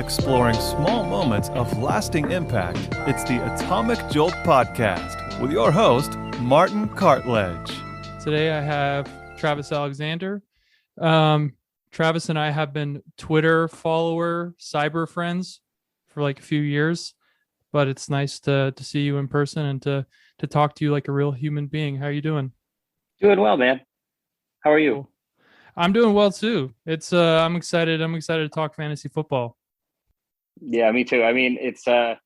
exploring small moments of lasting impact. It's the Atomic Jolt podcast with your host, Martin Cartledge. Today I have Travis Alexander. Travis and I have been Twitter follower, cyber friends for like a few years, but it's nice to see you in person and to talk to you like a real human being. How are you doing? Doing well, man. How are you? Cool. I'm doing well too. It's I'm excited to talk fantasy football. Yeah, me too. I mean, it's I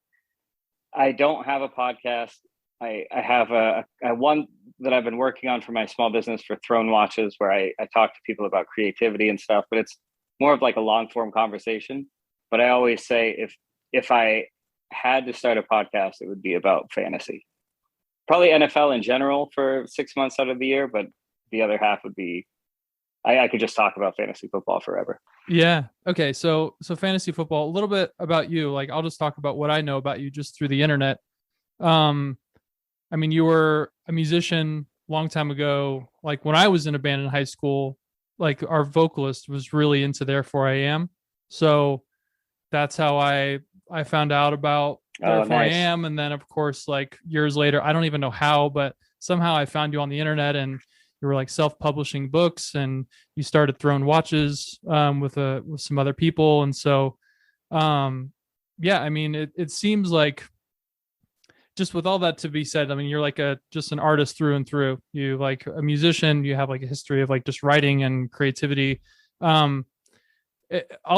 don't have a podcast. I have a one that I've been working on for my small business for Throne Watches, where I talk to people about creativity and stuff, but it's more of like a long form conversation. But I always say if I had to start a podcast, it would be about fantasy. Probably NFL in general for 6 months out of the year, but the other half would be I could just talk about fantasy football forever. Yeah. Okay. So fantasy football, a little bit about you. Like I'll just talk about what I know about you just through the internet. I mean, you were a musician a long time ago. Like when I was in a band in high school, like our vocalist was really into Therefore I Am. So that's how I found out about Therefore I Am. And then of course, like years later, I don't even know how, but somehow I found you on the internet and you were like self-publishing books and you started Throne Watches with some other people. And so, yeah, I mean, it seems like just with all that to be said, I mean, you're like just an artist through and through. You like a musician, you have like a history of like just writing and creativity. I'll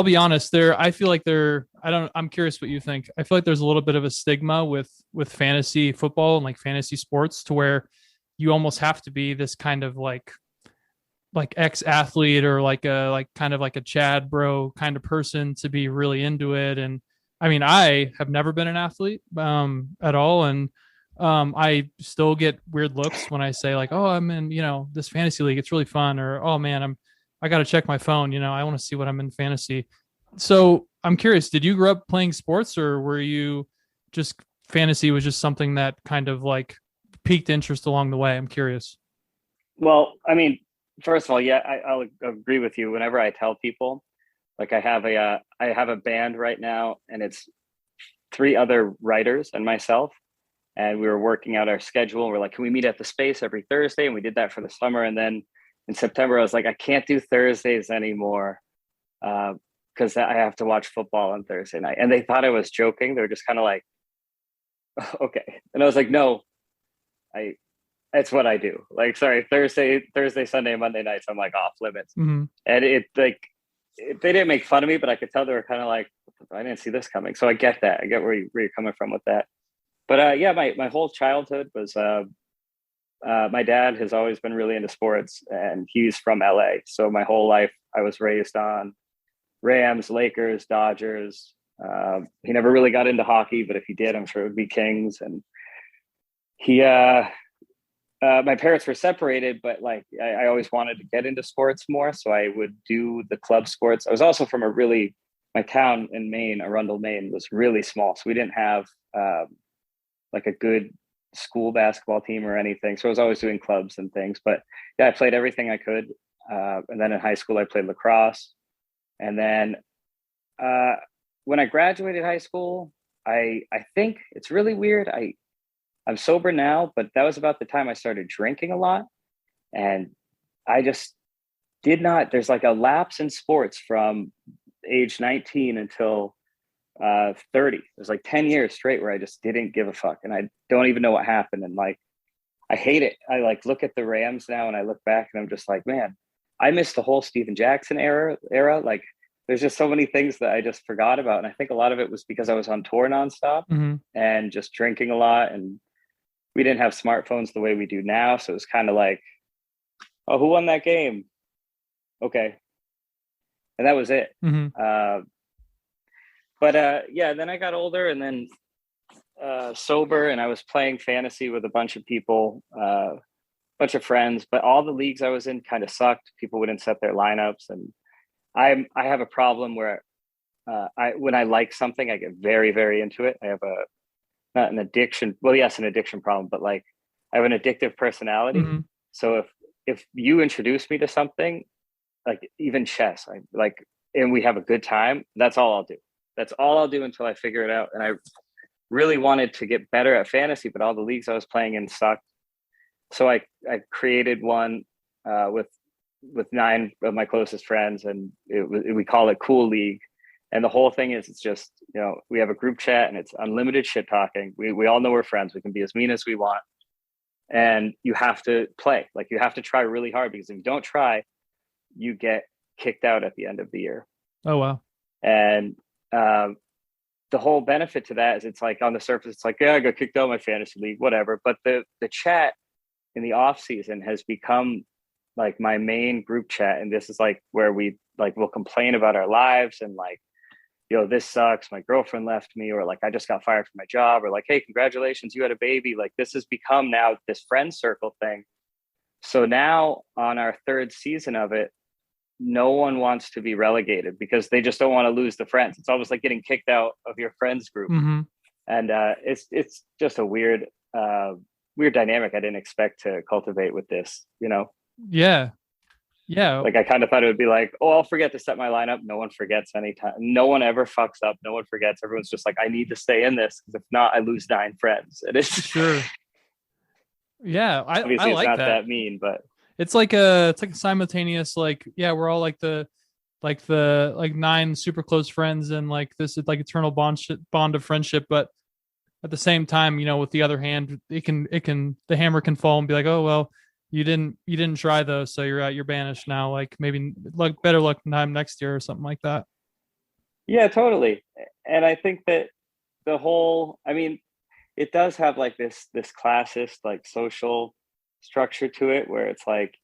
be honest I feel like I'm curious what you think. I feel like there's a little bit of a stigma with fantasy football and like fantasy sports to where you almost have to be this kind of like ex-athlete or like kind of like a Chad bro kind of person to be really into it. And I mean, I have never been an athlete at all. And I still get weird looks when I say like, oh, I'm in, this fantasy league. It's really fun. Or, oh man, I got to check my phone. I want to see what I'm in fantasy. So I'm curious, did you grow up playing sports or were you just fantasy was just something that kind of like piqued interest along the way? I'm curious. Well, I mean, first of all, yeah, I'll agree with you. Whenever I tell people, like I have a band right now, and it's 3 other writers and myself, and we were working out our schedule. We're like, can we meet at the Space every Thursday? And we did that for the summer. And then in September, I was like, I can't do Thursdays anymore because I have to watch football on Thursday night. And they thought I was joking. They were just kind of like, okay. And I was like, no. It's what I do. Like, sorry, Thursday, Sunday, Monday nights, I'm like off limits. Mm-hmm. And they didn't make fun of me, but I could tell they were kind of like, I didn't see this coming. So I get that. I get where you're coming from with that. But yeah, my whole childhood was, my dad has always been really into sports and he's from LA. So my whole life I was raised on Rams, Lakers, Dodgers. He never really got into hockey, but if he did, I'm sure it would be Kings. And he, my parents were separated, but like I always wanted to get into sports more. So I would do the club sports. I was also from my town in Maine, Arundel, Maine was really small. So we didn't have like a good school basketball team or anything. So I was always doing clubs and things, but yeah, I played everything I could. And then in high school, I played lacrosse. And then when I graduated high school, I think it's really weird. I'm sober now, but that was about the time I started drinking a lot. And I just there's like a lapse in sports from age 19 until 30. It was like 10 years straight where I just didn't give a fuck. And I don't even know what happened. And like, I hate it. I like look at the Rams now and I look back and I'm just like, man, I missed the whole Steven Jackson era. Like there's just so many things that I just forgot about. And I think a lot of it was because I was on tour nonstop and just drinking a lot. And we didn't have smartphones the way we do now. So it was kind of like, oh, who won that game? Okay. And that was it. Mm-hmm. But yeah, then I got older and then sober and I was playing fantasy with a bunch of people, bunch of friends, but all the leagues I was in kind of sucked. People wouldn't set their lineups. And I have a problem where when I like something, I get very, very into it. I have not an addiction. Well, yes, an addiction problem, but like I have an addictive personality. Mm-hmm. So if you introduce me to something, like even chess, and we have a good time, that's all I'll do. That's all I'll do until I figure it out. And I really wanted to get better at fantasy, but all the leagues I was playing in sucked. So I created one with 9 of my closest friends, and we call it Cool League. And the whole thing is, it's just, we have a group chat and it's unlimited shit talking. We all know we're friends. We can be as mean as we want. And you have to play. Like, you have to try really hard, because if you don't try, you get kicked out at the end of the year. Oh, wow. And the whole benefit to that is, it's like, on the surface, it's like, yeah, I got kicked out of my fantasy league, whatever. But the chat in the off season has become like my main group chat. And this is like where we'll complain about our lives, and like, this sucks, my girlfriend left me, or like, I just got fired from my job, or like, hey, congratulations, you had a baby. Like, this has become now this friend circle thing. So now, on our 3rd season of it, no one wants to be relegated, because they just don't want to lose the friends. It's almost like getting kicked out of your friends group. Mm-hmm. And it's just a weird dynamic I didn't expect to cultivate with this, Yeah. Like, I kind of thought it would be like, oh, I'll forget to set my lineup. No one forgets anytime. No one ever fucks up. No one forgets. Everyone's just like, I need to stay in this, because if not, I lose 9 friends. And it's sure. Yeah, obviously I it's like not that. that mean, but It's like a simultaneous, like, yeah, we're all like the 9 super close friends, and like this is like eternal bond of friendship. But at the same time, with the other hand, the hammer can fall and be like, oh, well, you didn't try those, so you're banished now. Like, maybe better luck next year or something like that. Yeah, totally. And I think that it does have like this classist, like, social structure to it, where it's like,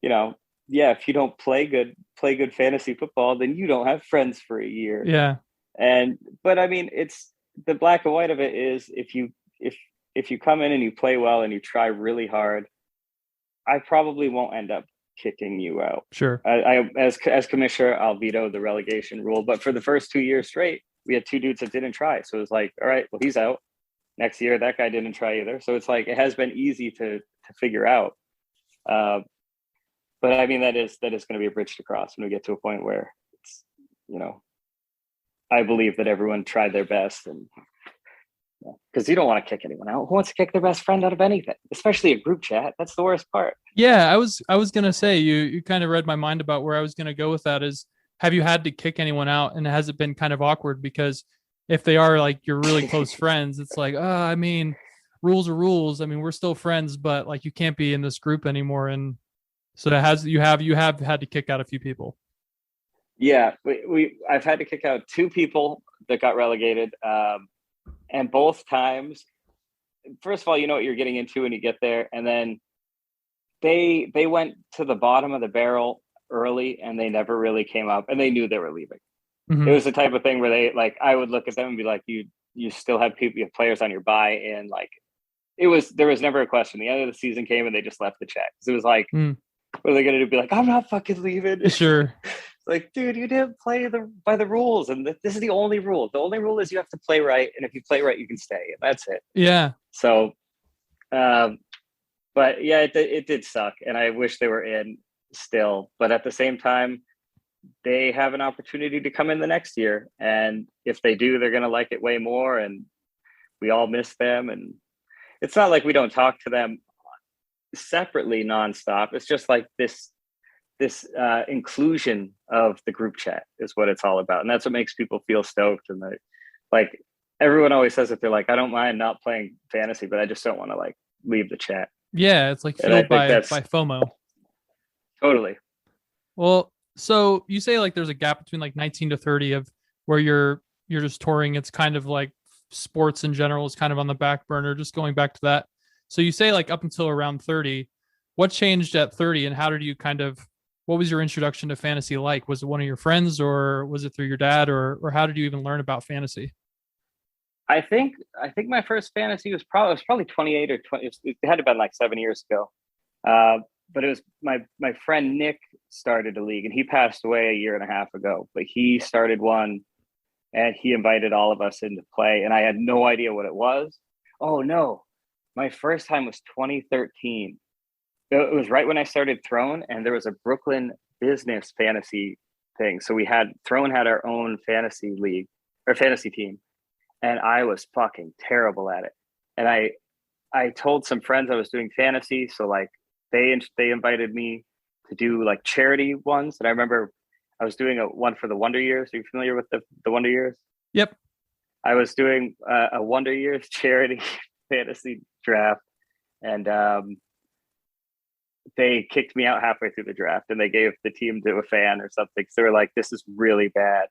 if you don't play good fantasy football, then you don't have friends for a year. Yeah. But it's the black and white of it is, if you come in and you play well and you try really hard, I probably won't end up kicking you out. Sure. I as commissioner, I'll veto the relegation rule. But for the first 2 years straight, we had 2 dudes that didn't try. So it was like, all right, well, he's out. Next year, that guy didn't try either. So it's like, it has been easy to figure out. But that is going to be a bridge to cross when we get to a point where it's, I believe that everyone tried their best, and because you don't want to kick anyone out. Who wants to kick their best friend out of anything, especially a group chat? That's the worst part. Yeah, I was gonna say, you kind of read my mind about where I was gonna go with that. Is, have you had to kick anyone out, and has it been kind of awkward? Because if they are like your really close friends, it's like, rules are rules. We're still friends, but like, you can't be in this group anymore. And so you have had to kick out a few people. Yeah, I've had to kick out 2 people that got relegated. And both times, first of all, you know what you're getting into when you get there. And then they went to the bottom of the barrel early, and they never really came up, and they knew they were leaving. Mm-hmm. It was the type of thing where they, like, I would look at them and be like, you still have people, you have players on your buy, and like, there was never a question. The end of the season came and they just left the chat. So it was like, what are they going to do? Be like, I'm not fucking leaving. Sure. Like, dude, you didn't play by the rules, and this is the only rule. The only rule is you have to play right, and if you play right, you can stay, and that's it. Yeah. So, but yeah, it did suck, and I wish they were in still. But at the same time, they have an opportunity to come in the next year, and if they do, they're going to like it way more, and we all miss them. And it's not like we don't talk to them separately nonstop. It's just like this inclusion of the group chat is what it's all about, and that's what makes people feel stoked. And like, everyone always says that they're like, I don't mind not playing fantasy, but I just don't want to like leave the chat. Yeah, it's like fueled by FOMO. Totally. Well, so you say like there's a gap between like 19 to 30 of where you're just touring. It's kind of like sports in general is kind of on the back burner. Just going back to that. So you say like up until around 30, what changed at 30, and how did you what was your introduction to fantasy like? Was it one of your friends, or was it through your dad, or how did you even learn about fantasy? I think my first fantasy was probably 28 or 20. It had to have been like 7 years ago. But it was my friend Nick started a league, and he passed away a year and a half ago, but he started one, and he invited all of us into play, and I had no idea what it was. Oh no, my first time was 2013. It was right when I started Throne, and there was a Brooklyn business fantasy thing. So Throne had our own fantasy league, or fantasy team, and I was fucking terrible at it. And I told some friends I was doing fantasy, so like they invited me to do like charity ones. And I remember I was doing one for the Wonder Years. Are you familiar with the Wonder Years? Yep. I was doing a Wonder Years charity fantasy draft, and they kicked me out halfway through the draft, and they gave the team to a fan or something. So they were like, "This is really bad."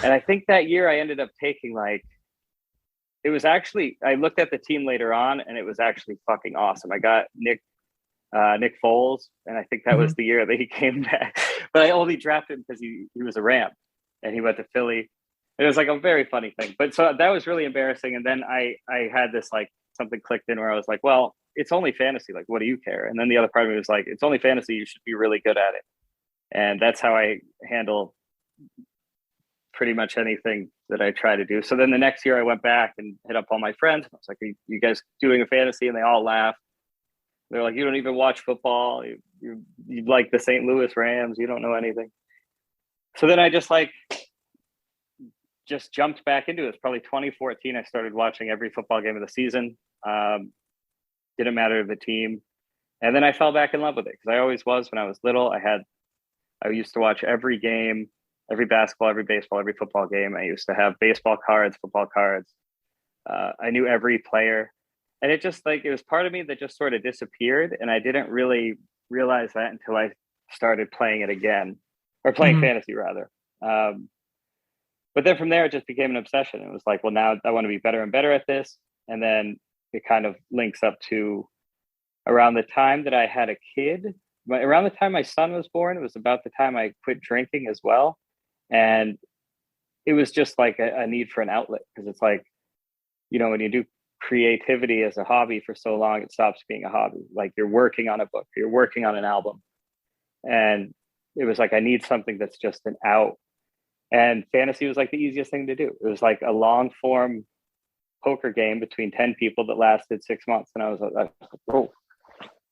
And I think that year I ended up taking like, it was actually, I looked at the team later on, and it was actually fucking awesome. I got Nick Foles, and I think that was the year that he came back. But I only drafted him because he was a Ram, and he went to Philly. It was like a very funny thing. But so that was really embarrassing. And then I had this like, something clicked in where I was like, well, it's only fantasy. Like, what do you care? And then the other part of me was like, it's only fantasy. You should be really good at it. And that's how I handle pretty much anything that I try to do. So then the next year I went back and hit up all my friends. I was like, are you guys doing a fantasy? And they all laughed. They're like, you don't even watch football. You like the St. Louis Rams. You don't know anything. So then I just jumped back into it. It's probably 2014. I started watching every football game of the season. Didn't matter the team. And then I fell back in love with it because I always was when I was little. I used to watch every game, every basketball, every baseball, every football game. I used to have baseball cards, football cards. I knew every player. And it just it was part of me that just sort of disappeared. And I didn't really realize that until I started playing it again, or playing fantasy rather. But then from there, it just became an obsession. It was like, well, now I want to be better and better at this. And then it kind of links up to around the time that I had a kid, around the time my son was born, it was about the time I quit drinking as well. And it was just like a need for an outlet, because it's like, when you do creativity as a hobby for so long, it stops being a hobby. Like, you're working on a book, you're working on an album. And it was like, I need something that's just an out. And fantasy was like the easiest thing to do. It was like a long form poker game between 10 people that lasted 6 months. And I was like, oh,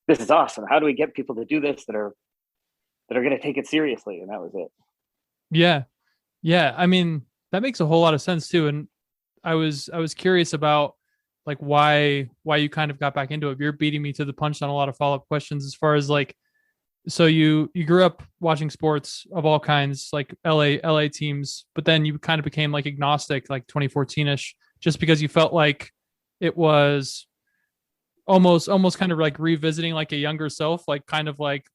this is awesome. How do we get people to do this that are going to take it seriously? And that was it. Yeah. Yeah. I mean, that makes a whole lot of sense too. And I was curious about like why you kind of got back into it. You're beating me to the punch on a lot of follow-up questions as far as like, so you grew up watching sports of all kinds, like LA teams, but then you kind of became like agnostic, like 2014ish, just because you felt like it was almost kind of like revisiting like a younger self, like kind of like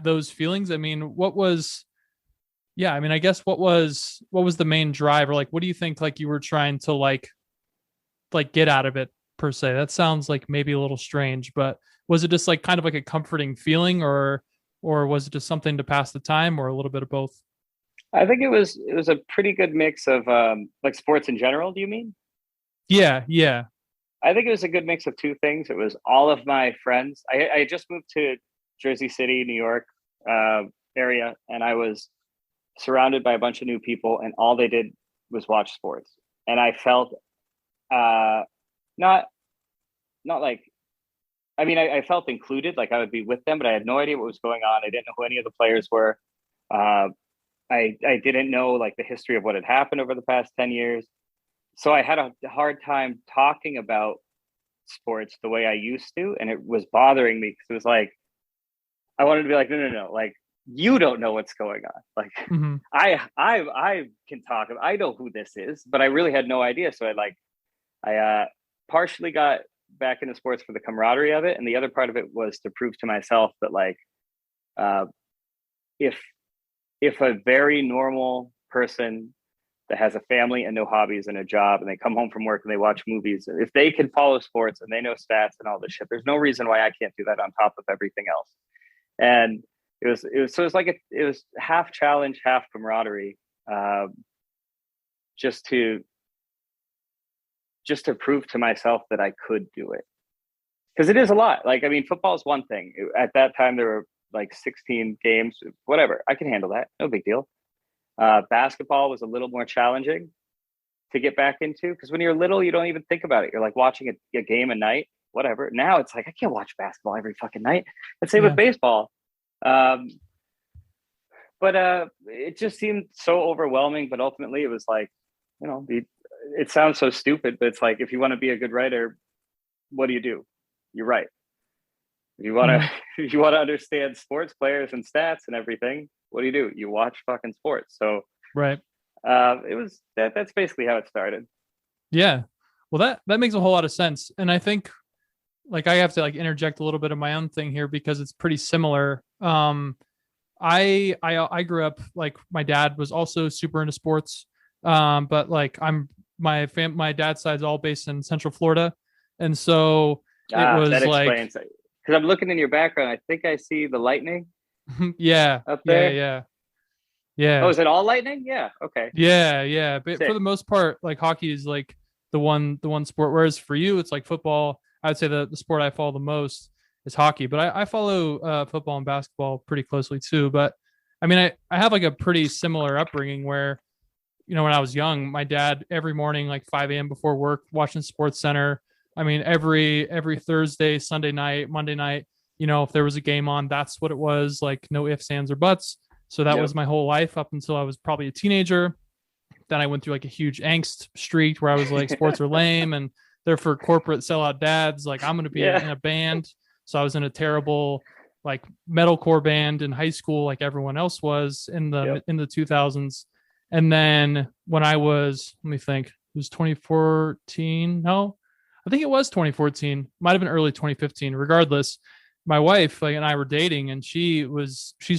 those feelings. I mean, I guess what was the main drive, or like, what do you think like you were trying to like get out of it per se? That sounds like maybe a little strange, but was it just like kind of like a comforting feeling, or was it just something to pass the time, or a little bit of both? I think it was a pretty good mix of like sports in general. Do you mean? Yeah. I think it was a good mix of two things. It was all of my friends. I just moved to Jersey City, New York area, and I was surrounded by a bunch of new people, and all they did was watch sports. And I felt not like, I mean, I felt included, like I would be with them, but I had no idea what was going on. I didn't know who any of the players were. I didn't know like the history of what had happened over the past 10 years. So I had a hard time talking about sports the way I used to. And it was bothering me because it was like, I wanted to be like, no. Like, you don't know what's going on. Like, I can talk. I know who this is, but I really had no idea. So I partially got back into sports for the camaraderie of it, and the other part of it was to prove to myself that like if a very normal person that has a family and no hobbies and a job, and they come home from work and they watch movies, if they can follow sports and they know stats and all this shit, there's no reason why I can't do that on top of everything else. And it was like it was half challenge, half camaraderie, just to prove to myself that I could do it. Because it is a lot. Like, I mean, football is one thing. At that time, there were like 16 games, whatever. I can handle that. No big deal. Basketball was a little more challenging to get back into, because when you're little, you don't even think about it. You're like watching a game a night, whatever. Now it's like, I can't watch basketball every fucking night. And same with baseball. But it just seemed so overwhelming. But ultimately, it was like, it sounds so stupid, but it's like, if you want to be a good writer, what do? You write. If you want to, if you want to understand sports players and stats and everything, what do? You watch fucking sports. So, Right. it was that's basically how it started. Yeah. Well, that makes a whole lot of sense. And I think like I have to like interject a little bit of my own thing here because it's pretty similar. I grew up like my dad was also super into sports. But like my dad's side's all based in Central Florida. And so it was that like, explains it. Because I'm looking in your background, I think I see the lightning. Yeah. Up there. Yeah. Oh, is it all lightning? Yeah. Okay. Yeah. But Sick. for the most part, like hockey is like the one sport. Whereas for you, it's like football. I would say the sport I follow the most is hockey, but I follow football and basketball pretty closely too. But I mean, I have like a pretty similar upbringing where, when I was young, my dad every morning, like 5 a.m. before work, watching Sports Center. I mean, every Thursday, Sunday night, Monday night, if there was a game on, that's what it was, like no ifs, ands, or buts. So that was my whole life up until I was probably a teenager. Then I went through like a huge angst streak where I was like, sports are lame and they're for corporate sellout dads. Like I'm going to be in a band. So I was in a terrible like metalcore band in high school, like everyone else was in the 2000s. And then when I was, let me think, it was 2014. No, I think it was 2014. Might have been early 2015. Regardless, my wife and I were dating, and she's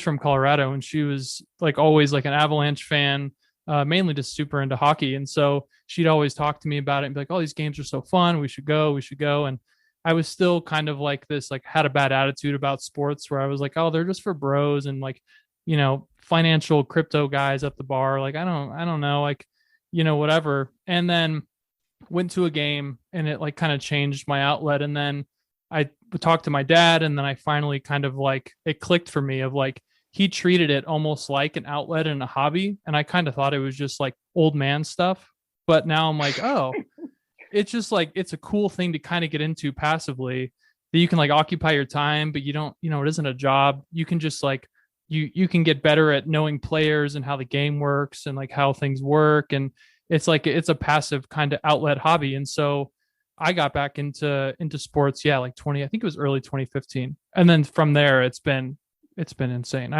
from Colorado, and she was like always like an Avalanche fan, mainly just super into hockey. And so she'd always talk to me about it and be like, "Oh, these games are so fun. We should go. And I was still kind of like this, like had a bad attitude about sports where I was like, oh, they're just for bros and like, financial crypto guys at the bar. Like, I don't know, like, whatever. And then went to a game and it like kind of changed my outlet. And then I talked to my dad and then I finally kind of like, it clicked for me of like, he treated it almost like an outlet and a hobby. And I kind of thought it was just like old man stuff. But now I'm like, oh, it's just like, it's a cool thing to kind of get into passively that you can like occupy your time, but you don't, it isn't a job. You can just like, you can get better at knowing players and how the game works and like how things work. And it's like, it's a passive kind of outlet hobby. And so I got back into sports. Yeah. Like I think it was early 2015. And then from there, it's been insane.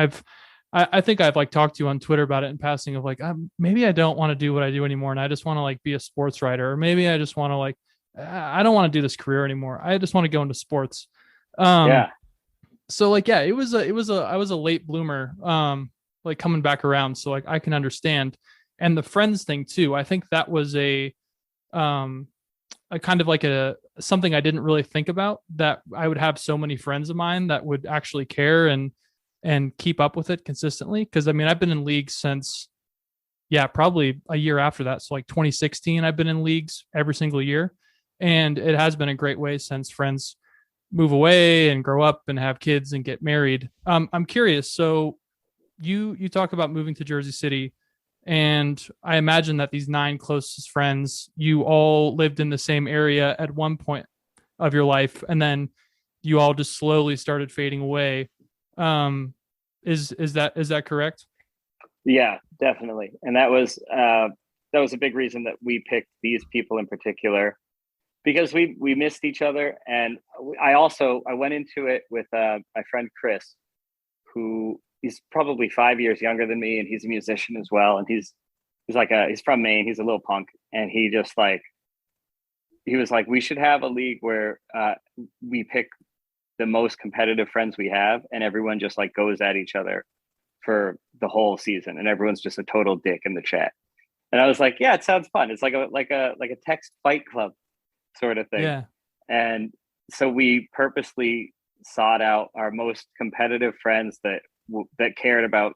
I think I've like talked to you on Twitter about it in passing of like, maybe I don't want to do what I do anymore. And I just want to like be a sports writer, or maybe I just want to like, I don't want to do this career anymore. I just want to go into sports. So like, yeah, I was a late bloomer, like coming back around. So like, I can understand. And the friends thing too, I think that was a kind of like something I didn't really think about, that I would have so many friends of mine that would actually care and keep up with it consistently. Cause I mean, I've been in leagues since, probably a year after that. So like 2016, I've been in leagues every single year. And it has been a great way since friends move away and grow up and have kids and get married. I'm curious. So you talk about moving to Jersey City, and I imagine that these 9 closest friends, you all lived in the same area at one point of your life, and then you all just slowly started fading away. Is that correct? Yeah, definitely. And that was a big reason that we picked these people in particular, because we missed each other. And I went into it with my friend Chris, who he's probably 5 years younger than me, and he's a musician as well. And he's from Maine. He's a little punk, and he was like, we should have a league where we pick the most competitive friends we have, and everyone just like goes at each other for the whole season, and everyone's just a total dick in the chat. And I was like, yeah, it sounds fun. It's like a text fight club sort of thing. Yeah. And so we purposely sought out our most competitive friends that cared about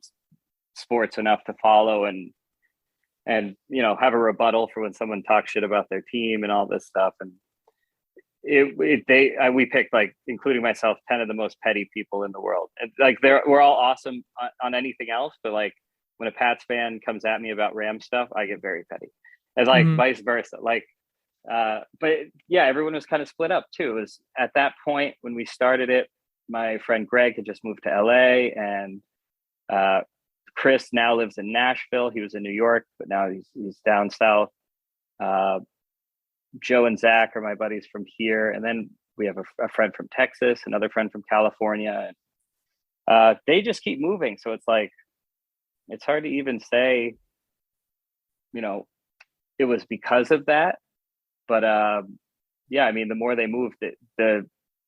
sports enough to follow and have a rebuttal for when someone talks shit about their team and all this stuff. And we picked, like, including myself, 10 of the most petty people in the world. And like, we're all awesome on anything else, but like when a Pats fan comes at me about Ram stuff, I get very petty. And like vice versa. Like, but yeah, everyone was kind of split up too. It was at that point when we started it, my friend Greg had just moved to LA, and Chris now lives in Nashville. He was in New York, but now he's down south. Joe and Zach are my buddies from here. And then we have a friend from Texas, another friend from California. And they just keep moving. So it's like, it's hard to even say, it was because of that. But yeah, I mean, the more they moved,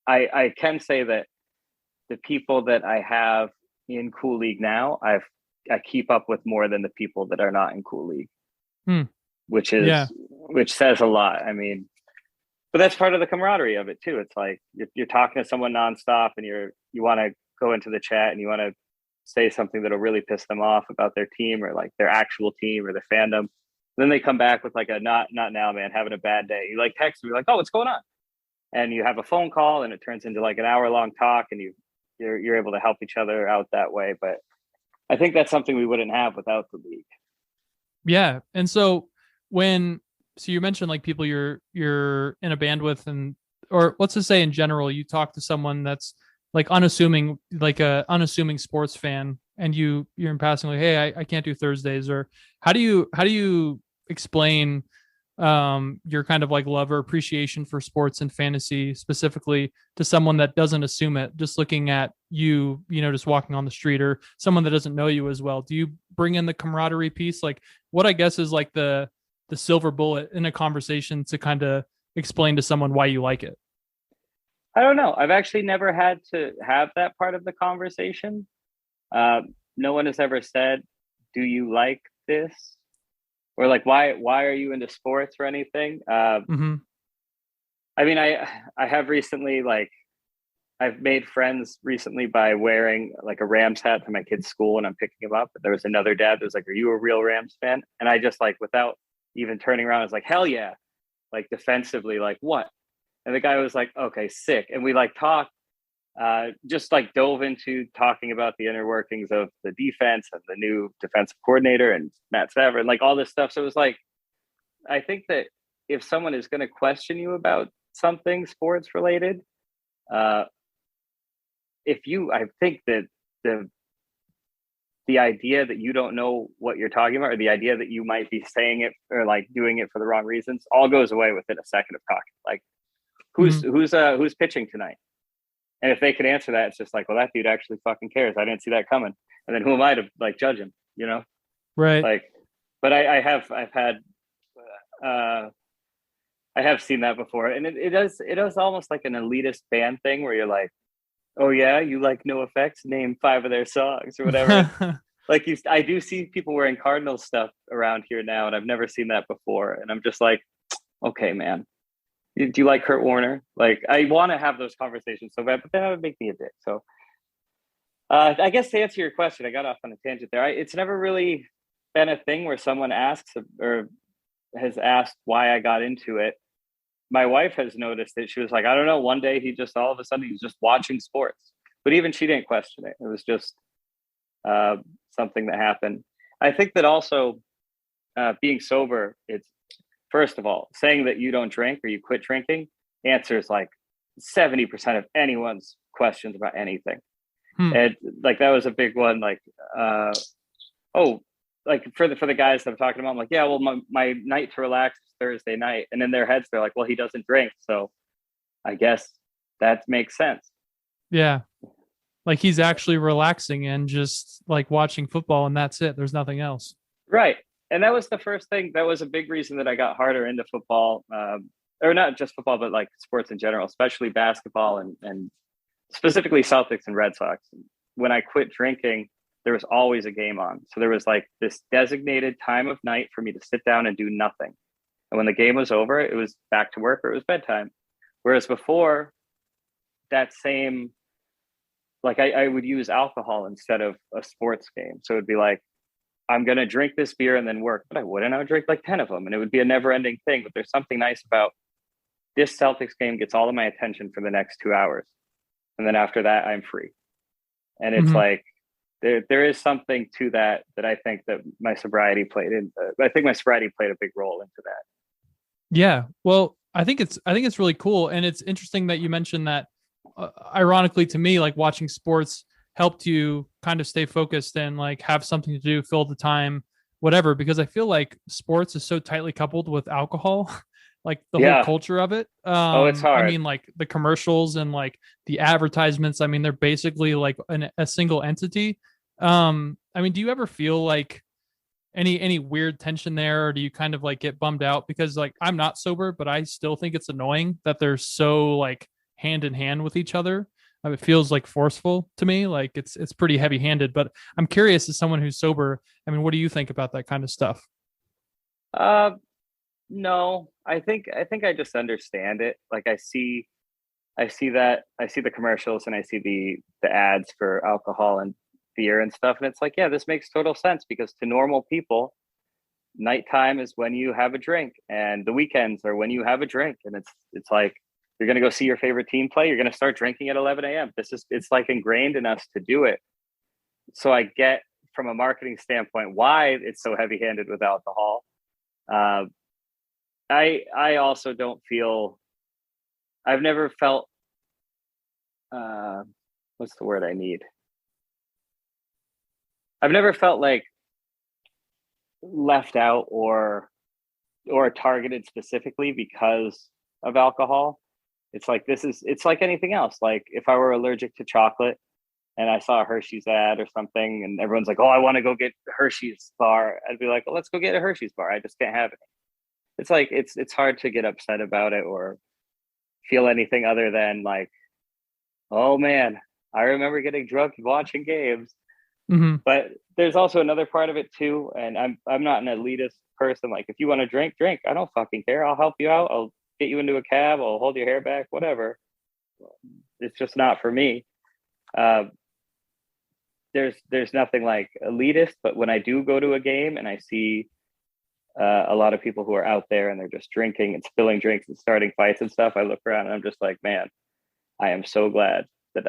I can say that the people that I have in Cool League now, I keep up with more than the people that are not in Cool League, which says a lot. I mean, but that's part of the camaraderie of it too. It's like you're talking to someone nonstop, and you want to go into the chat and you want to say something that'll really piss them off about their team or like their actual team or their fandom. Then they come back with like a not now, man, having a bad day. You like text me like, oh, what's going on? And you have a phone call and it turns into like an hour-long talk, and you're able to help each other out that way. But I think that's something we wouldn't have without the league. Yeah. And so you mentioned like people you're in a band with, or let's just say in general, you talk to someone that's like unassuming, like a unassuming sports fan, and you're in passing like, hey, I can't do Thursdays. Or how do you explain your kind of like love or appreciation for sports and fantasy specifically to someone that doesn't assume it, just looking at you, just walking on the street, or someone that doesn't know you as well? Do you bring in the camaraderie piece? Like, what I guess is like the silver bullet in a conversation to kind of explain to someone why you like it? I don't know. I've actually never had to have that part of the conversation. No one has ever said, do you like this? Or like, why are you into sports or anything? I mean, I have recently, like, I've made friends recently by wearing like a Rams hat to my kid's school, and I'm picking him up. There was another dad that was like, are you a real Rams fan? And I just like, without even turning around, I was like, hell yeah. Like defensively, like what? And the guy was like, okay, sick. And we like talked, just like dove into talking about the inner workings of the defense and the new defensive coordinator and Matt Stafford and like all this stuff. So it was like, I think that if someone is going to question you about something sports related, I think that the idea that you don't know what you're talking about, or the idea that you might be saying it or like doing it for the wrong reasons, all goes away within a second of talking. Like, who's pitching tonight? And if they can answer that, it's just like, well, that dude actually fucking cares. I didn't see that coming. And then who am I to like judge him? Right. Like, but I have seen that before, and it does almost like an elitist band thing where you're like, oh yeah, you like NoFX? Name 5 of their songs or whatever. Like I do see people wearing Cardinals stuff around here now, and I've never seen that before. And I'm just like, okay, man. Do you like Kurt Warner? Like, I want to have those conversations so bad, but then that would make me a dick. So I guess to answer your question, I got off on a tangent there. It's never really been a thing where someone asks or has asked why I got into it. My wife has noticed it. She was like, I don't know. One day he just all of a sudden he's just watching sports, but even she didn't question it. It was just something that happened. I think that also being sober, it's, first of all, saying that you don't drink or you quit drinking answers like 70% of anyone's questions about anything. And like, that was a big one. Like, like for the guys that I'm talking about, I'm like, yeah, well, my night to relax is Thursday night. And in their heads, they're like, well, he doesn't drink. So I guess that makes sense. Yeah. Like he's actually relaxing and just like watching football, and that's it. There's nothing else. Right. And that was the first thing. That was a big reason that I got harder into football, or not just football, but like sports in general, especially basketball and specifically Celtics and Red Sox. When I quit drinking, there was always a game on. So there was like this designated time of night for me to sit down and do nothing. And when the game was over, it was back to work or it was bedtime. Whereas before, that same, like I would use alcohol instead of a sports game. So it'd be like, I'm going to drink this beer and then work, but I wouldn't. I would drink like 10 of them, and it would be a never ending thing. But there's something nice about this Celtics game gets all of my attention for the next 2 hours. And then after that, I'm free. And it's like, there is something to that I think that my sobriety played in. I think my sobriety played a big role into that. Yeah. Well, I think it's really cool. And it's interesting that you mentioned that, ironically to me, like watching sports helped you kind of stay focused and like have something to do, fill the time. whatever, because I feel like sports is so tightly coupled with alcohol. Like the whole Yeah. culture of it. Oh, it's I hard. mean, like the commercials and like the advertisements. I mean, they're basically like a single entity. I mean, do you ever feel like any weird tension there, or do you kind of like get bummed out? Because like I'm not sober, but I still think it's annoying that they're so like hand in hand with each other. It feels like forceful to me. Like it's pretty heavy handed. But I'm curious, as someone who's sober, I mean, what do you think about that kind of stuff? Uh, no, I think I just understand it. Like I see the commercials and I see the ads for alcohol and beer and stuff, and it's like, yeah, this makes total sense because to normal people, nighttime is when you have a drink, and the weekends are when you have a drink, and it's like you're gonna go see your favorite team play, you're gonna start drinking at 11 a.m. It's like ingrained in us to do it. So I get from a marketing standpoint why it's so heavy handed with alcohol. Uh, I also don't feel I've never felt uh, what's the word I need? I've never felt like left out or targeted specifically because of alcohol. It's like it's like anything else. Like if I were allergic to chocolate and I saw a Hershey's ad or something and everyone's like, "Oh, I want to go get a Hershey's bar." I'd be like, "Well, let's go get a Hershey's bar. I just can't have it." It's like it's hard to get upset about it or feel anything other than like, "Oh man, I remember getting drunk and watching games." Mm-hmm. But there's also another part of it too, and I'm not an elitist person. Like if you want to drink, drink. I don't fucking care. I'll help you out. I'll get you into a cab. I'll hold your hair back. Whatever. It's just not for me. Uh, there's nothing like elitist, but when I do go to a game and I see a lot of people who are out there and they're just drinking and spilling drinks and starting fights and stuff, I look around and I'm just like, man, I am so glad that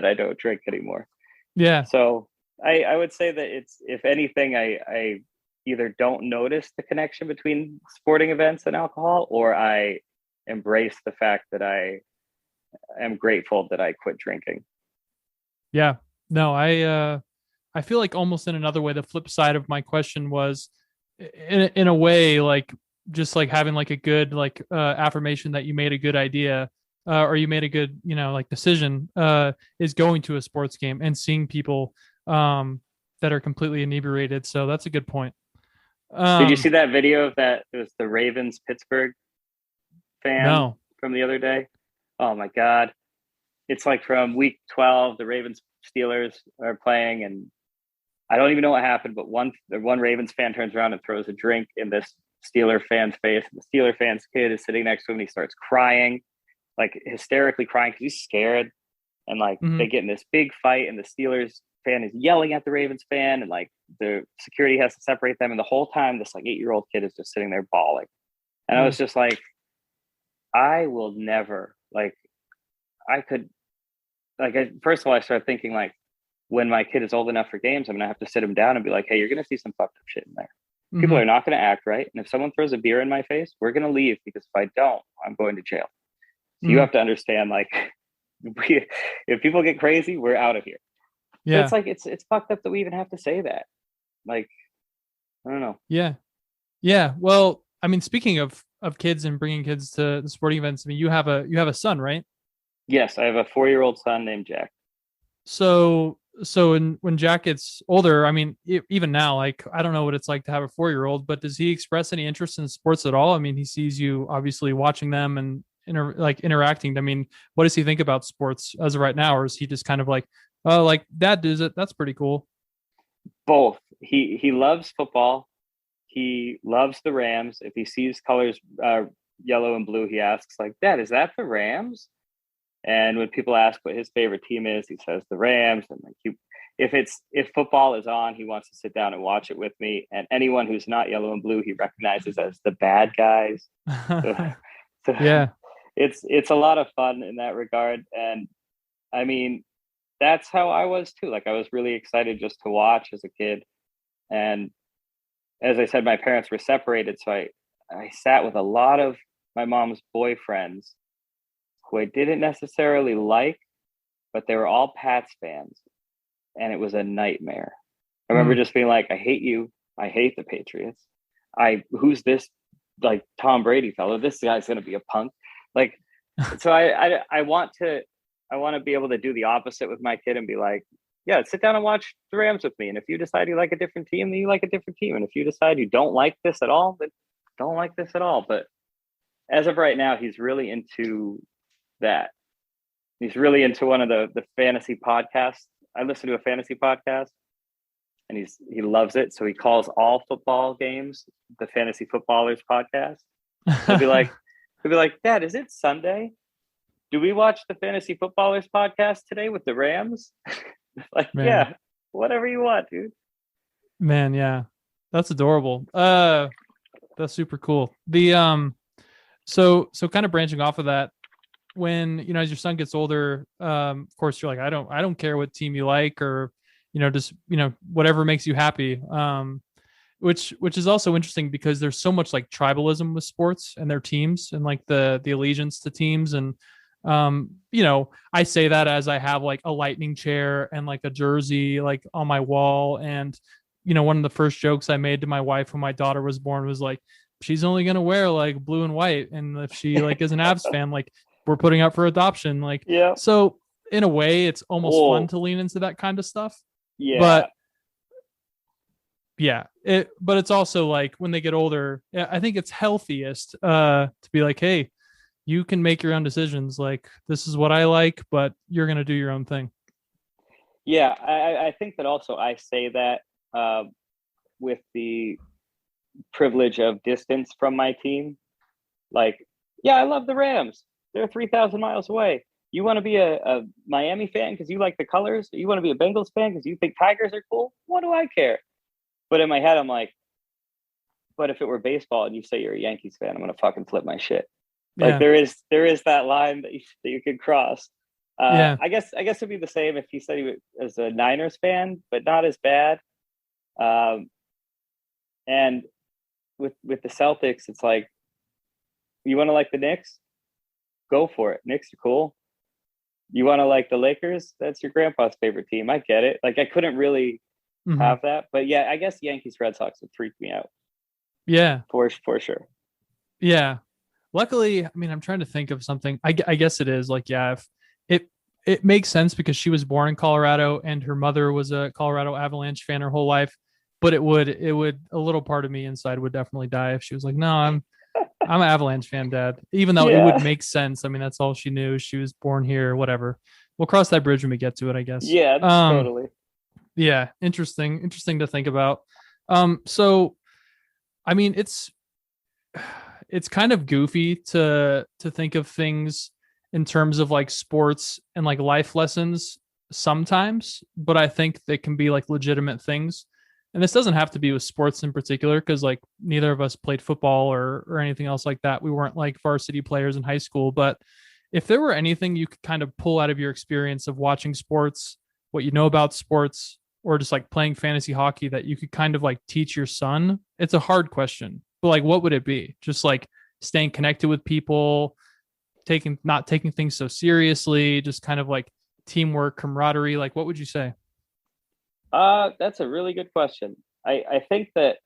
I don't drink anymore. Yeah. So I would say that it's, if anything, I either don't notice the connection between sporting events and alcohol, or I embrace the fact that I am grateful that I quit drinking. Yeah. No, I feel like almost in another way, the flip side of my question was in a way, like just like having like a good, like, affirmation that you made a good idea, or you made a good, like decision, is going to a sports game and seeing people, that are completely inebriated. So that's a good point. Did you see that video of that? It was the Ravens Pittsburgh fan No. from the other day. Oh my God. It's like from week 12, the Ravens Steelers are playing, and I don't even know what happened, but one Ravens fan turns around and throws a drink in this Steeler fan's face. The Steeler fan's kid is sitting next to him and he starts crying, like hysterically crying because he's scared. And like Mhm. they get in this big fight, and the Steelers fan is yelling at the Ravens fan, and like the security has to separate them. And the whole time, this like 8-year-old kid is just sitting there bawling. And I was just like, I will never, like, I could, like, first of all, I started thinking like, when my kid is old enough for games, I'm gonna have to sit him down and be like, hey, you're gonna see some fucked up shit in there. People Mhm. are not gonna act right, and if someone throws a beer in my face, we're gonna leave, because if I don't, I'm going to jail. So you Mhm. have to understand, like, if people get crazy, we're out of here. But Yeah. it's like it's fucked up that we even have to say that. Like, I don't know. Yeah. Yeah. Well, I mean, speaking of kids and bringing kids to the sporting events, I mean, you have a son, right? Yes, I have a 4-year-old son named Jack. So when Jack gets older, I mean, even now, like I don't know what it's like to have a 4-year-old, but does he express any interest in sports at all? I mean, he sees you obviously watching them and interacting. I mean, what does he think about sports as of right now, or is he just kind of like, oh, like dad does it, that's pretty cool? Both. He loves football. He loves the Rams. If he sees colors yellow and blue, he asks like, "Dad, is that the Rams?" And when people ask what his favorite team is, he says the Rams. And like if football is on, he wants to sit down and watch it with me. And anyone who's not yellow and blue, he recognizes as the bad guys. So, so Yeah. it's a lot of fun in that regard. And I mean, that's how I was too. Like I was really excited just to watch as a kid. And as I said, my parents were separated, so I sat with a lot of my mom's boyfriends who I didn't necessarily like, but they were all Pats fans, and it was a nightmare. I remember Mm. just being like, I hate you. I hate the Patriots. Who's this like Tom Brady fellow? This guy's going to be a punk. Like, so I want to be able to do the opposite with my kid and be like, yeah, sit down and watch the Rams with me. And if you decide you like a different team, then you like a different team. And if you decide you don't like this at all, then don't like this at all. But as of right now, he's really into that. He's really into one of the fantasy podcasts. I listen to a fantasy podcast and he loves it. So he calls all football games the Fantasy Footballers podcast. He'll be like, Dad, is it Sunday? Do we watch the Fantasy Footballers podcast today with the Rams? Like, man. Yeah, whatever you want, dude. Man, yeah. That's adorable. That's super cool. The so kind of branching off of that, when as your son gets older, of course you're like, I don't care what team you like, or just whatever makes you happy, which is also interesting because there's so much like tribalism with sports and their teams and like the allegiance to teams. And I say that as I have like a Lightning chair and like a jersey like on my wall. And one of the first jokes I made to my wife when my daughter was born was like, she's only going to wear like blue and white, and if she like is an Avs fan, like we're putting up for adoption. Like, yeah. So in a way it's almost fun to lean into that kind of stuff. Yeah. But yeah, but it's also like when they get older, I think it's healthiest to be like, hey, you can make your own decisions. Like, this is what I like, but you're going to do your own thing. Yeah. I think that also I say that with the privilege of distance from my team. Like, yeah, I love the Rams. They're 3,000 miles away. You want to be a Miami fan because you like the colors? You want to be a Bengals fan because you think Tigers are cool? What do I care? But in my head, I'm like, but if it were baseball and you say you're a Yankees fan, I'm going to fucking flip my shit. Like, there is that line that you can cross. I guess it'd be the same if he said he was a Niners fan, but not as bad. And with the Celtics, it's like, you want to like the Knicks? Go for it. Knicks are cool. You want to like the Lakers? That's your grandpa's favorite team. I get it. Like, I couldn't really have that, but yeah, I guess Yankees Red Sox would freak me out. Yeah, for sure. Yeah. Luckily, I mean, I'm trying to think of something. I guess it is like, yeah, if it makes sense because she was born in Colorado and her mother was a Colorado Avalanche fan her whole life. But it would a little part of me inside would definitely die if she was like, no, I'm an Avalanche fan, Dad. Even though it would make sense. I mean, that's all she knew. She was born here, whatever. We'll cross that bridge when we get to it, I guess. Yeah, totally. Yeah, interesting to think about. So, I mean, it's kind of goofy to think of things in terms of like sports and like life lessons sometimes, but I think they can be like legitimate things. And this doesn't have to be with sports in particular, because like neither of us played football or anything else like that. We weren't like varsity players in high school. But if there were anything you could kind of pull out of your experience of watching sports, what you know about sports, or just like playing fantasy hockey that you could kind of like teach your son, it's a hard question. But like, what would it be? Just like staying connected with people, not taking things so seriously, just kind of like teamwork, camaraderie. Like, what would you say? That's a really good question. I think that,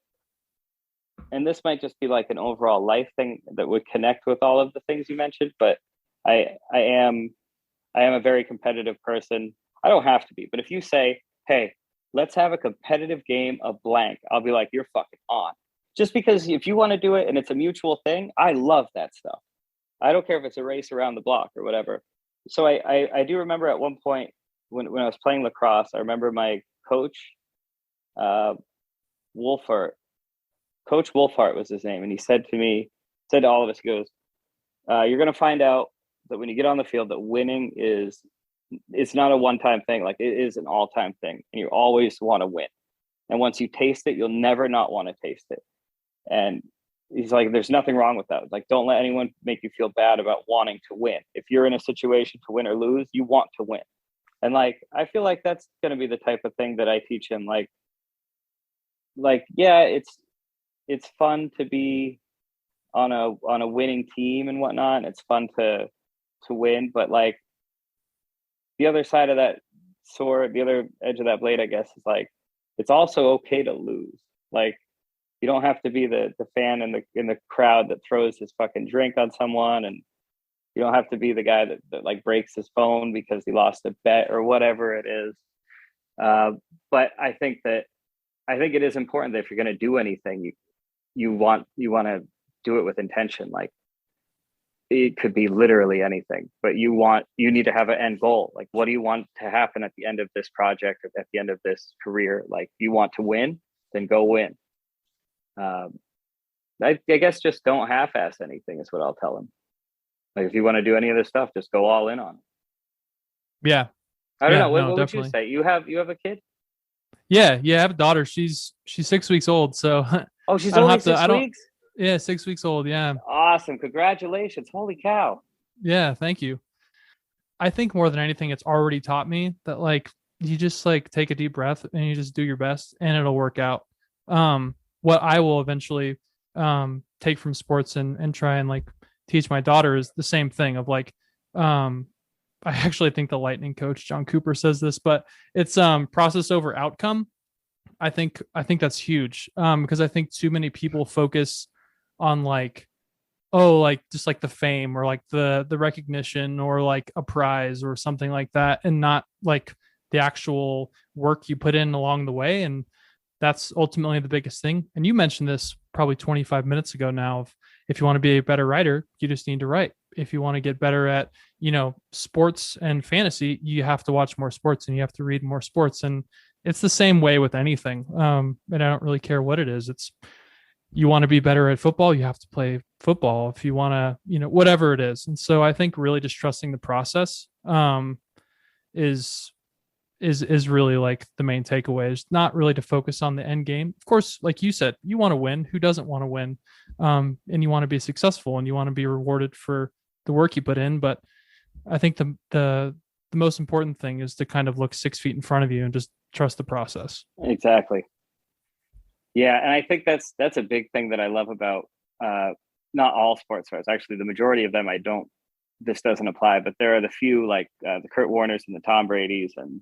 and this might just be like an overall life thing that would connect with all of the things you mentioned, but I am a very competitive person. I don't have to be, but if you say, hey, let's have a competitive game of blank, I'll be like, you're fucking on. Just because if you want to do it and it's a mutual thing, I love that stuff. I don't care if it's a race around the block or whatever. So I do remember at one point when I was playing lacrosse, I remember my coach, Wolfhart. Coach Wolfhart was his name. And he said to all of us, he goes, you're going to find out that when you get on the field that winning it's not a one-time thing. Like, it is an all-time thing. And you always want to win. And once you taste it, you'll never not want to taste it. And he's like, there's nothing wrong with that. Like, don't let anyone make you feel bad about wanting to win. If you're in a situation to win or lose, you want to win. And like, I feel like that's going to be the type of thing that I teach him. Like, yeah, it's fun to be on a winning team and whatnot. And it's fun to win, but like the other side of that sword, the other edge of that blade, I guess, is like, it's also okay to lose. Like, You don't have to be the fan in the crowd that throws his fucking drink on someone, and you don't have to be the guy that like breaks his phone because he lost a bet or whatever it is. But I think it is important that if you're going to do anything, you want to do it with intention. Like, it could be literally anything, but you need to have an end goal. Like, what do you want to happen at the end of this project or at the end of this career? Like, you want to win, then go win. I guess just don't half-ass anything is what I'll tell them. Like, if you want to do any of this stuff, just go all in on it. Yeah. I don't know. What definitely. would you say? You have a kid? Yeah. I have a daughter. She's 6 weeks old. So oh, she's only 6 weeks? Yeah, 6 weeks old. Yeah. Awesome. Congratulations. Holy cow. Yeah, thank you. I think more than anything, it's already taught me that like you just like take a deep breath and you just do your best and it'll work out. What I will eventually take from sports and try and like teach my daughter is the same thing of like I actually think the Lightning coach John Cooper says this, but it's process over outcome. I think that's huge because I think too many people focus on like, oh, like just like the fame or like the recognition or like a prize or something like that, and not like the actual work you put in along the way. And that's ultimately the biggest thing. And you mentioned this probably 25 minutes ago now. If you want to be a better writer, you just need to write. If you want to get better at, sports and fantasy, you have to watch more sports and you have to read more sports. And it's the same way with anything. And I don't really care what it is. You want to be better at football, you have to play football. If you want to, whatever it is. And so I think really just trusting the process is really like the main takeaway, is not really to focus on the end game. Of course, like you said, you want to win. Who doesn't want to win? And you want to be successful and you want to be rewarded for the work you put in. But I think the most important thing is to kind of look 6 feet in front of you and just trust the process. Exactly. Yeah. And I think that's a big thing that I love about not all sports stars. Actually, the majority of them, this doesn't apply, but there are the few like the Kurt Warners and the Tom Bradys and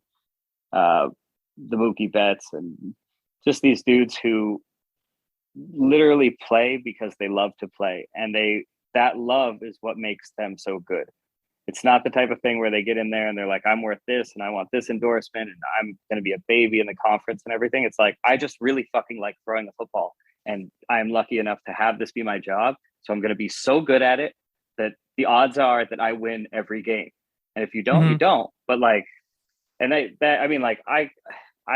the Mookie Betts and just these dudes who literally play because they love to play, and that love is what makes them so good. It's not the type of thing where they get in there and they're like, I'm worth this and I want this endorsement and I'm going to be a baby in the conference and everything. It's like, I just really fucking like throwing the football and I'm lucky enough to have this be my job. So I'm going to be so good at it that the odds are that I win every game. And if you don't, you don't. But like, and I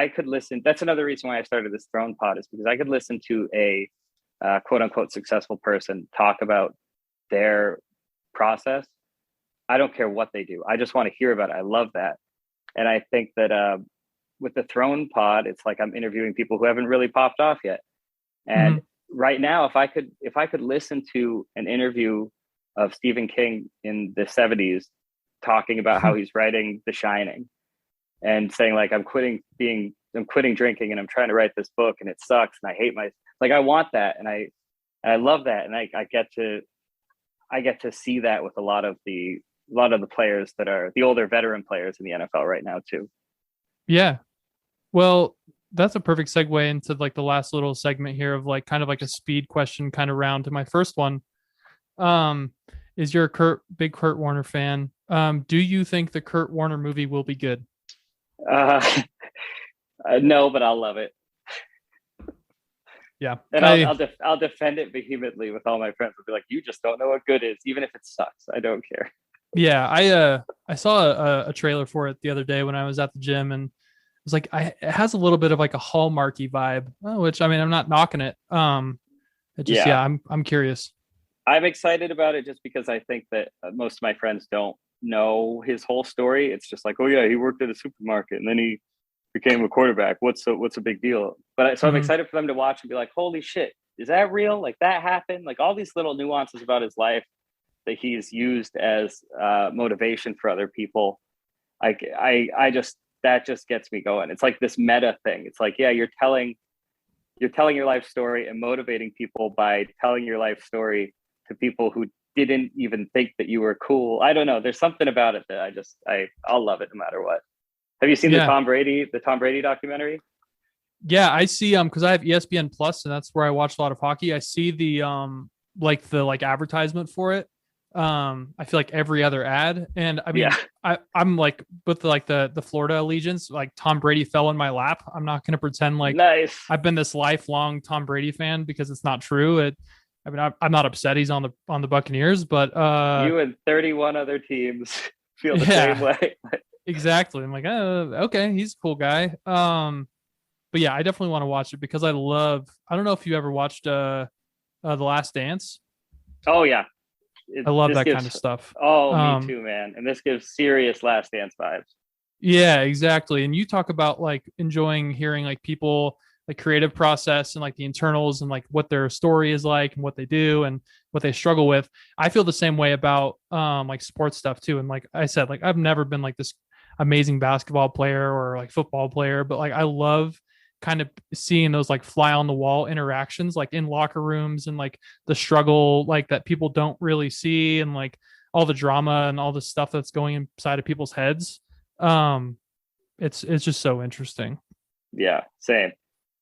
could listen. That's another reason why I started this Throne Pod, is because I could listen to a quote unquote successful person talk about their process. I don't care what they do. I just want to hear about it. I love that. And I think that with the Throne Pod, it's like I'm interviewing people who haven't really popped off yet. And right now, if I could listen to an interview of Stephen King in the 70s talking about how he's writing The Shining and saying like, I'm quitting drinking and I'm trying to write this book and it sucks and I hate I want that. And I love that. And I get to see that with a lot of the players that are the older veteran players in the NFL right now too. Yeah. Well, that's a perfect segue into like the last little segment here of like kind of like a speed question kind of round to my first one. Is you're a big Kurt Warner fan. Do you think the Kurt Warner movie will be good? No, but I'll love it. Yeah. And I'll defend it vehemently with all my friends. I'll be like, you just don't know what good is, even if it sucks. I don't care. Yeah. I saw a trailer for it the other day when I was at the gym, and it was like, it has a little bit of like a Hallmarky vibe, which I mean, I'm not knocking it. I'm curious. I'm excited about it just because I think that most of my friends don't know his whole story. It's just like, oh yeah, he worked at a supermarket and then he became a quarterback. What's a big deal? But I'm excited for them to watch and be like, holy shit, is that real? Like that happened? Like all these little nuances about his life that he's used as motivation for other people. That just gets me going. It's like this meta thing. It's like, yeah, you're telling your life story and motivating people by telling your life story to people who didn't even think that you were cool. I don't know. There's something about it that I'll love it no matter what. Have you seen the Tom Brady documentary? Yeah, I see because I have ESPN Plus and that's where I watch a lot of hockey. I see the like advertisement for it. I feel like every other ad. And I mean, Yeah. I'm like with the Florida allegiance, like Tom Brady fell in my lap. I'm not gonna pretend like Nice. I've been this lifelong Tom Brady fan because it's not true. I mean, I'm not upset he's on the Buccaneers, but You and 31 other teams feel the same yeah, way. exactly. I'm like, oh, okay, he's a cool guy. But yeah, I definitely want to watch it because I don't know if you ever watched The Last Dance. Oh yeah. I love This that kind of gives, stuff. oh, me too, man. And this gives serious Last Dance vibes. Yeah, exactly. And you talk about like enjoying hearing like people like creative process and like the internals and like what their story is like and what they do and what they struggle with. I feel the same way about like sports stuff too. And like I said, like I've never been like this amazing basketball player or like football player, but like I love kind of seeing those like fly on the wall interactions like in locker rooms and like the struggle like that people don't really see and like all the drama and all the stuff that's going inside of people's heads. um it's just so interesting. Yeah, same.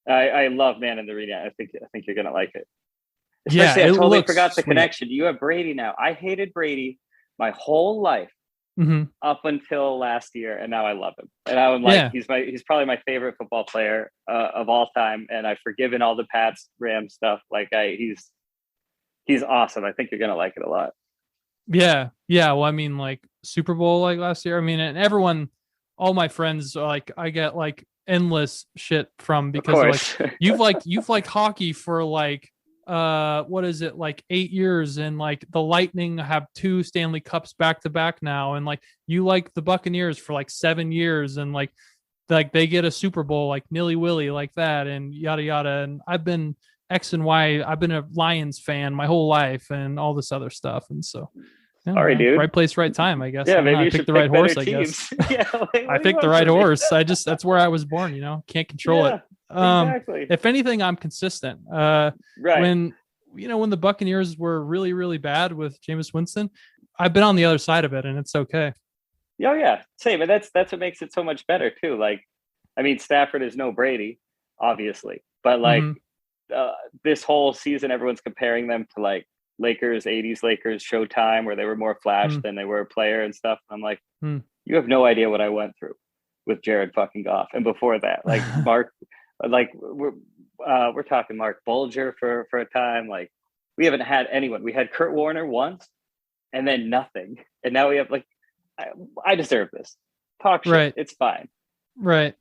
I love Man in the Arena. I think you're gonna like it. Yeah, Especially, I it totally looks forgot the sweet. connection. You have Brady now. I hated Brady my whole life Mm-hmm. up until last year, and now I love him. And I'm like, Yeah, he's probably my favorite football player of all time. And I've forgiven all the Pats Rams stuff. Like he's awesome. I think you're gonna like it a lot. yeah, well I mean like Super Bowl like last year, I mean, and everyone, all my friends, like I get like endless shit from Of because they're like course. you've like hockey for like what is it, like 8 years, and like the Lightning have 2 Stanley Cups back to back now, and like you like the Buccaneers for like 7 years, and like they get a Super Bowl like nilly willy like that and yada yada, and I've been X and Y, I've been a Lions fan my whole life and all this other stuff, and so yeah, Sorry, man, dude. right place, right time, I guess. Yeah, I don't know, maybe I you picked should the pick right better horse, I guess. teams. Yeah, like, I what do you picked the want right from me? horse. That's where I was born, can't control it. Yeah, exactly. If anything, I'm consistent. Right. When when the Buccaneers were really, really bad with Jameis Winston, I've been on the other side of it and it's okay. Oh yeah, same. And that's what makes it so much better too. Like, I mean, Stafford is no Brady, obviously, but like Mm-hmm. uh, this whole season, everyone's comparing them to like Lakers, 80s Lakers Showtime, where they were more flash than they were a player and stuff. I'm like, Mm-hmm. you have no idea what I went through with Jared fucking Goff. And before that, like Mark, like we're talking Mark Bulger for a time. Like we haven't had anyone. We had Kurt Warner once and then nothing. And now we have like, I deserve this. Talk shit. Right. It's fine. Right.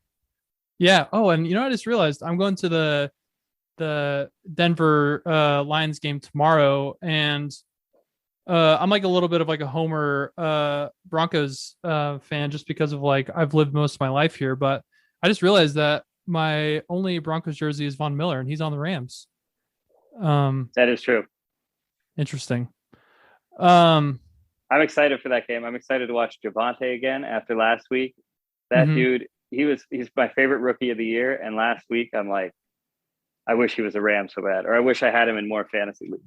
Yeah. Oh, and I just realized I'm going to the Denver Lions game tomorrow, and I'm like a little bit of like a Homer Broncos fan just because of like I've lived most of my life here, but I just realized that my only Broncos jersey is Von Miller and he's on the Rams. That is true. Interesting. Um I'm excited for that game. I'm excited to watch Javonte again after last week. That mhm. dude, he's my favorite rookie of the year. And last week, I'm like, I wish he was a Ram so bad, or I wish I had him in more fantasy leagues.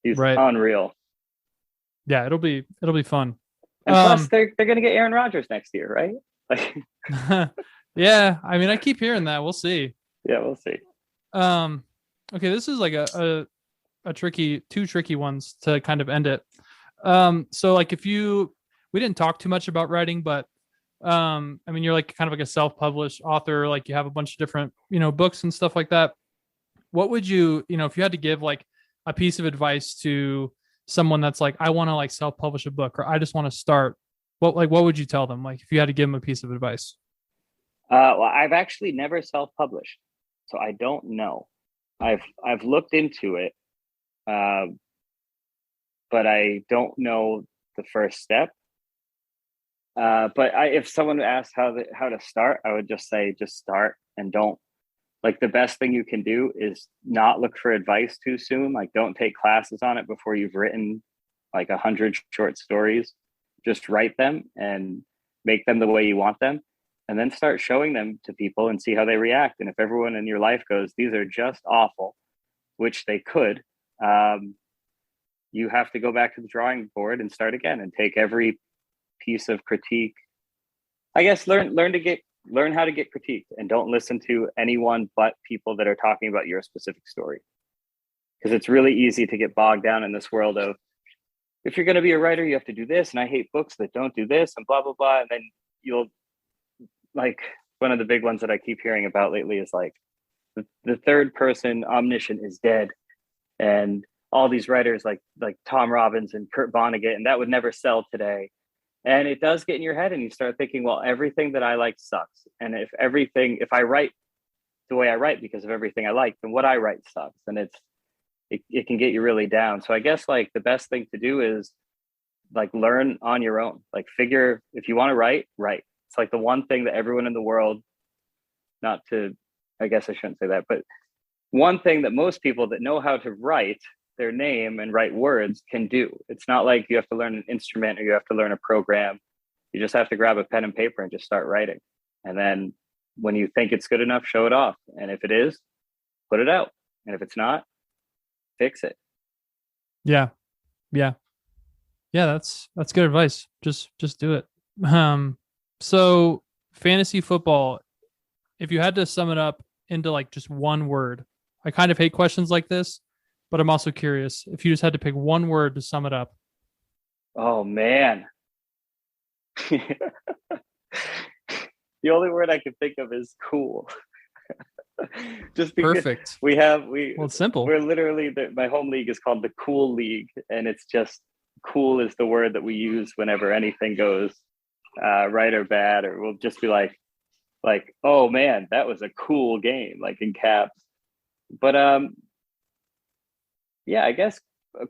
He's Right. unreal. Yeah, it'll be fun. And plus, they're going to get Aaron Rodgers next year, right? Like, yeah, I mean, I keep hearing that. We'll see. Yeah, we'll see. Okay, this is like a two tricky ones to kind of end it. So like we didn't talk too much about writing, but I mean, you're like kind of like a self-published author, like you have a bunch of different, books and stuff like that. What would you, if you had to give like a piece of advice to someone that's like, I want to like self-publish a book, or I just want to start, what would you tell them? Like if you had to give them a piece of advice? Well, I've actually never self-published, so I don't know. I've looked into it, but I don't know the first step. But if someone asks how to start, I would just say, just start, and don't, like, the best thing you can do is not look for advice too soon. Like, don't take classes on it before you've written like 100 short stories. Just write them and make them the way you want them, and then start showing them to people and see how they react. And if everyone in your life goes, these are just awful, which they could, you have to go back to the drawing board and start again and take every piece of critique. I guess learn to get learn how to get critiqued and don't listen to anyone but people that are talking about your specific story. Because it's really easy to get bogged down in this world of, if you're going to be a writer, you have to do this. And I hate books that don't do this and blah, blah, blah. And then you'll, like, one of the big ones that I keep hearing about lately is like, the third person omniscient is dead. And all these writers like Tom Robbins and Kurt Vonnegut, and that would never sell today. And it does get in your head and you start thinking, well, everything that I like sucks. And if I write the way I write because of everything I like, then what I write sucks. And it can get you really down. So I guess like the best thing to do is like learn on your own, like figure, if you want to write. It's like the one thing that everyone in the world, I guess I shouldn't say that, but one thing that most people that know how to write their name and write words can do. It's not like you have to learn an instrument or you have to learn a program. You just have to grab a pen and paper and just start writing. And then when you think it's good enough, show it off. And if it is, put it out. And if it's not, fix it. Yeah. That's good advice. Just do it. So fantasy football, if you had to sum it up into like just one word, I kind of hate questions like this, but I'm also curious if you just had to pick one word to sum it up. Oh man. The only word I can think of is cool. Just because Perfect. well, it's simple. We're literally, my home league is called the Cool League, and it's just cool is the word that we use whenever anything goes right or bad, or we'll just be like, oh man, that was a cool game, like in caps. But yeah, I guess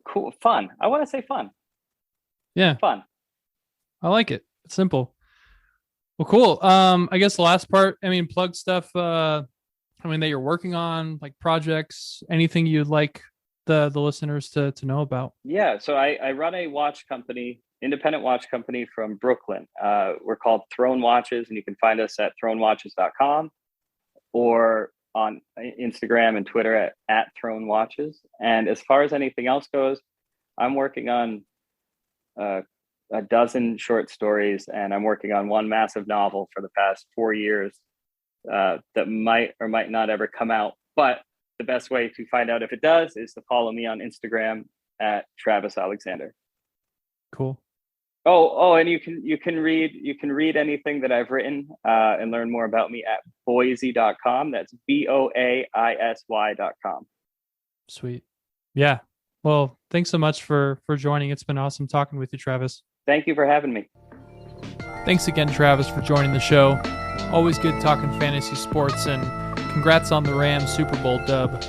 cool, fun. I want to say fun. Yeah, fun. I like it. It's simple. Well, cool. I guess the last part, plug stuff. That you're working on, like projects, anything you'd like the listeners to know about. Yeah, so I run a watch company, independent watch company from Brooklyn. We're called Throne Watches, and you can find us at thronewatches.com or on Instagram and Twitter at Throne Watches. And as far as anything else goes, I'm working on a dozen short stories, and I'm working on one massive novel for the past 4 years that might or might not ever come out. But the best way to find out if it does is to follow me on Instagram at Travis Alexander. Cool. Oh, and you can read anything that I've written and learn more about me at boisy.com. That's BOAISY.com. Sweet. Yeah. Well, thanks so much for joining. It's been awesome talking with you, Travis. Thank you for having me. Thanks again, Travis, for joining the show. Always good talking fantasy sports, and congrats on the Rams Super Bowl dub.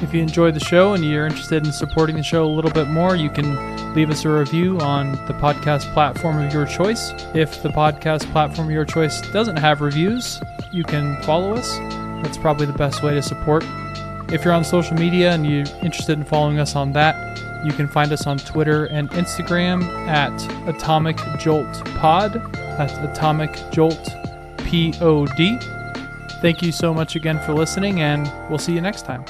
If you enjoyed the show and you're interested in supporting the show a little bit more, you can leave us a review on the podcast platform of your choice. If the podcast platform of your choice doesn't have reviews, you can follow us. That's probably the best way to support. If you're on social media and you're interested in following us on that, you can find us on Twitter and Instagram at Atomic Jolt Pod. That's Atomic Jolt POD. Thank you so much again for listening, and we'll see you next time.